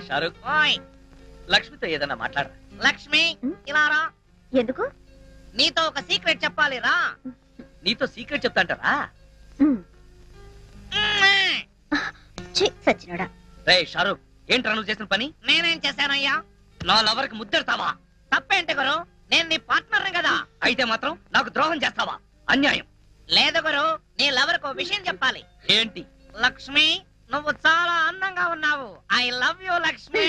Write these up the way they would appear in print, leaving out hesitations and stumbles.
షారుఖ్ ఓయ్ లక్ష్మితో ఏదన్నా మాట్లాడరా. లక్ష్మి ఇలా రా. ఎందుకు? నీతో ఒక సీక్రెట్ చెప్పాలి రా. నీతో సీక్రెట్ చెప్తాంటారా? సచ్చినోడా. రే షారుఖ్, ఏంట్రా నువ్వు చేసిన పని? నేనేం చేశానయ్యా? నా లవర్ కి ముద్దెడతావా? తప్పేంటి గురు? నేను నీ పార్ట్నర్ కదా. అయితే మాత్రం నాకు ద్రోహం చేస్తావా? అన్యాయం. లేదు గురు, నీ లవర్ కు విషయం చెప్పాలి. ఏంటి? లక్ష్మి, నువ్వు చాలా అందంగా ఉన్నావు. I love you Lakshmi.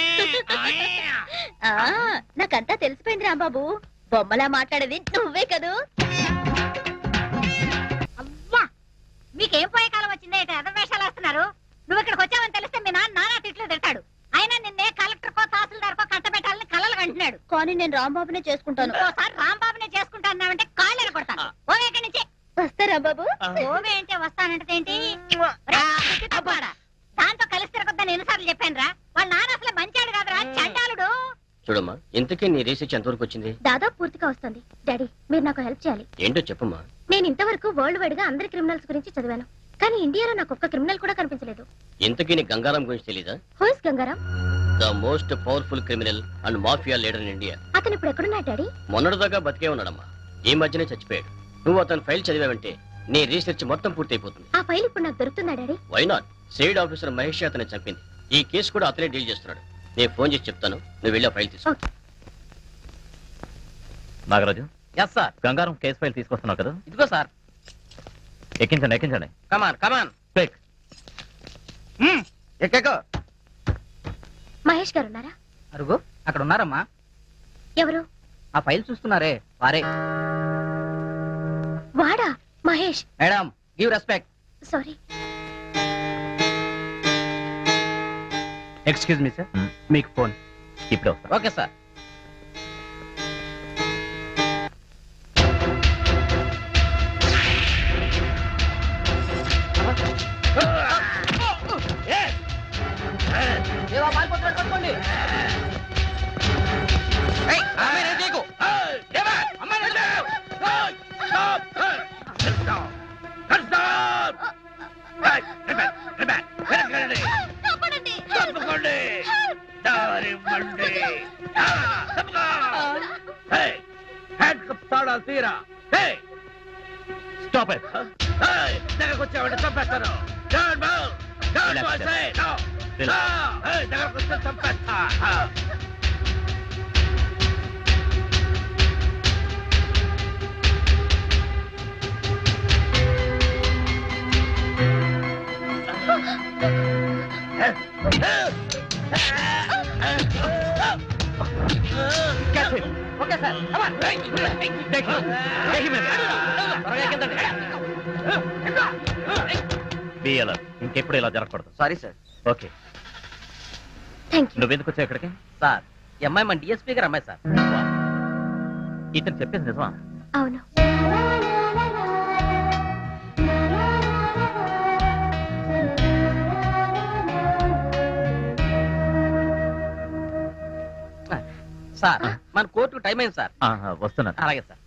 నాకంతా తెలిసిపోయింది రాంబాబు. బొమ్మలా మాట్లాడేది నువ్వే కదూ. అవ్వా, మీకేం పోయే కాలం వచ్చిందే? వేషాలు వేస్తున్నారు. నువ్వు ఇక్కడికి వచ్చావని తెలిస్తే మీ నాన్న నానా తిట్లు తిడతాడు. అయినా నిన్నే కలెక్టర్ కో తహసీల్దార్ కో కట్టబెట్టాలని కలలు కంటున్నాడు. కానీ నేను రాంబాబునే చేసుకుంటాను. ఓసారి రాంబాబునే చేసుకుంటానంటే కాళ్ళు కొడతాను. ఓవే ఇక్కడి నుంచి. వస్తా రాంబాబు. ఓవే అంటే వస్తానంటే ఏంటి? దాంతో కలిసి తిరగొద్దని ఎన్నిసార్లు చెప్పాను రా. వాళ్ళ నాన్న అసలు మంచాడు కాదురా, చండాలుడు. చూడమ్మా, ఇంతకీ నీ రీసెర్చ్ ఎంతవరకు వచ్చింది? దాదాపు పూర్తిగా వస్తుంది. డాడీ, మీరు నాకు హెల్ప్ చేయాలి. ఏంటో చెప్పమ్మా. నేను ఇంతవరకు వరల్డ్ వైడ్ గా అందరి క్రిమినల్స్ గురించి చదివాను, కానీ ఇండియాలో నాకు ఒక్క క్రిమినల్ కూడా కనిపించలేదు. ఇంతకీ నీ గంగారాం గురించి తెలీదా? Who is Gangaram? The most powerful criminal and mafia leader in India. అతను ఇప్పుడు ఎక్కడున్నాడు డాడీ? మొన్నటిదాకా బతికే ఉన్నాడమ్మా. ఈ మధ్యనే చచ్చిపోయాడు. నువ్వు అతని ఫైల్ చదివావంటే నీ రీసెర్చ్ మొత్తం పూర్తయిపోతుంది. ఆ ఫైల్ ఇప్పుడు నాకు దొరుకుతుందా డాడీ? Why not? సైడ్ ఆఫీసర్ మహేష్ అతన్ని చంపింది. ఈ కేసు కూడా అతనే డీల్ చేస్తున్నాడు. నేను ఫోన్ చేసి చెప్తాను, నువ్వు వెళ్ళి ఆ ఫైల్ తీసుకో. Nagaraju, yes sir. Gangaram case file తీసుకొస్తున్నావు కదా? ఇదిగో సార్. ఎక్కించండి ఎక్కించండి. Come on. Come. On. Mahesh garu ఉన్నారా? అరుగు, అక్కడ ఉన్నారమ్మా. ఎవరు? ఆ ఫైల్ చూస్తున్నారే వారే. వాడా Mahesh? Madam, give respect. Sorry. Excuse me sir, మీకు ఫోన్. ఇప్పుడు వస్తా. Okay sir. Stop it. చంపేస్తాను. Okay sir. ఇంకెప్పుడు ఇలా జరగకూడదు. Sorry sir. Okay, thank you. నువ్వెందుకు వచ్చావు ఇక్కడికి? సార్, ఈ అమ్మాయి మన డిఎస్పీ గారు అమ్మాయి సార్. ఇతను చెప్పేది నిజమా? అవును. సార్, మన కోర్టు టైం అయింది సార్. వస్తున్నాను. అలాగే సార్.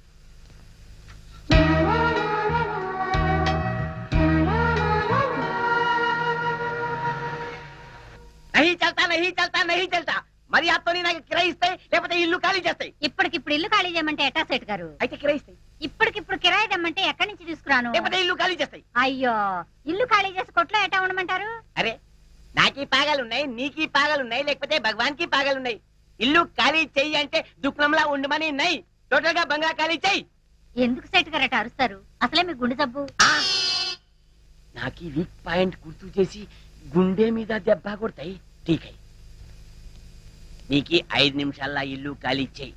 నహీ చల్తా మరి అతని నాకు కిరాయిస్తాయి, లేకపోతే ఇల్లు ఖాళీ చేస్తాయి. ఇప్పటికిప్పుడు ఇల్లు ఖాళీ చేయమంటే ఎట్టా సేట్ గారు? అయితే కిరాయిస్తాయి. ఇప్పటికిప్పుడు కిరాయి తెమ్మంటే ఎక్కడి నుంచి తీసుకురాను? లేకపోతే ఇల్లు ఖాళీ చేస్తాయి. అయ్యో, ఇల్లు ఖాళీ చేసి కొట్లో ఎట్టా ఉండమంటారు? అరే, నాకీ పాగాలున్నాయి, నీకీ పాగాలున్నాయి, లేకపోతే భగవాన్ కి పాగాలున్నాయి. ఇల్లు ఖాళీ చెయ్యి అంటే దుఃఖంలా ఉండమని ఉన్నాయి. టోటల్ గా బంగ్లా ఖాళీ చెయ్యి. ఎందుకు సేట్ గారు అట్ట అరుస్తారు? అసలే మీ గుండె జబ్బు. నాకీ వీక్ పాయింట్ గుర్తు చేసి గుండె మీద దెబ్బ కొడతాయి. ఠీకై, నీకి 5 నిమిషాల్లో ఇల్లు ఖాళీ చెయ్యి,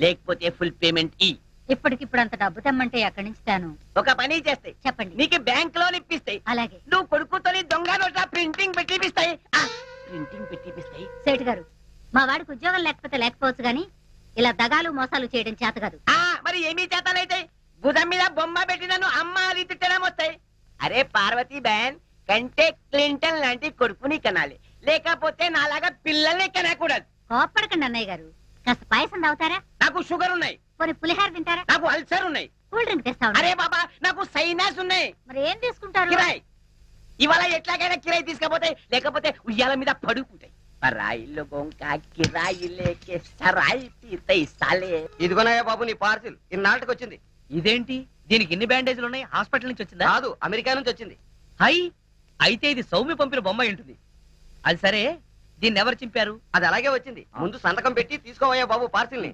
లేకపోతే ఫుల్ పేమెంట్ ఇ. ఇప్పటికిప్పుడు అంత డబ్బు తెమ్మంటే ఎక్కడి నుంచి తాను? ఒక పని చేస్తాయి, చెప్పండి. నీకు బ్యాంక్ లోన్ ఇప్పిస్తాయి. అలాగే. నువ్వు కొడుకుతోని దొంగ నోట్ల ప్రింటింగ్ పెట్టిపిస్తాయి. ప్రింటింగ్ పెట్టిపిస్తాయి. సేట్ గారు, మా వాడికి ఉద్యోగం లేకపోతే లేకపోవచ్చు గాని ఇలా దగాలు మోసాలు చేయడం చేత కాదు. మరి ఏమీ చేతనైతే భుజం మీద బొమ్మ పెట్టి నన్ను అమ్మ అది తిట్టడం వస్తాయి. అరే పార్వతీ బహన్ కంటే క్లింటన్ లాంటి కొడుకుని కనాలి, లేకపోతే నాలాగా పిల్లల్ని కనకూడదు. కోప్పడకండి అన్నయ్య గారు. కాస్త పాయసం తాగుతారా? నాకు షుగర్ ఉన్నాయి. పోనీ పులిహార తింటారా? నాకు అల్సర్ ఉన్నాయి. కూల్ డ్రింక్ తెస్తా. అరే బాబా, నాకు సైనస్ ఉన్నాయి. మరి ఏం తీసుకుంటారు? కిరాయి. ఇవాళ ఎట్లాగైనా కిరాయి తీసుకపోతే, లేకపోతే ఉయ్యాల మీద పడుకుంటాయి. పరాయి లోగోं का किराయి लेके सराय पीते साले ఇదిగోనయ్యా బాబు నీ పార్సిల్ ఇన్నాళ్ళకి వచ్చింది. ఇదేంటి దీనికి ఇన్ని బ్యాండేజ్లు ఉన్నాయి? హాస్పిటల్ నుంచి వచ్చిందా? కాదు, అమెరికా నుంచి వచ్చింది. హై, అయితే ఇది సౌమ్య పంపిన బొమ్మ అయి ఉంటుంది. అది సరే, దీన్ని ఎవరు చింపారు? అది అలాగే వచ్చింది. ముందు సంతకం పెట్టి తీసుకోవయ్యా బాబు పార్సిల్ ని.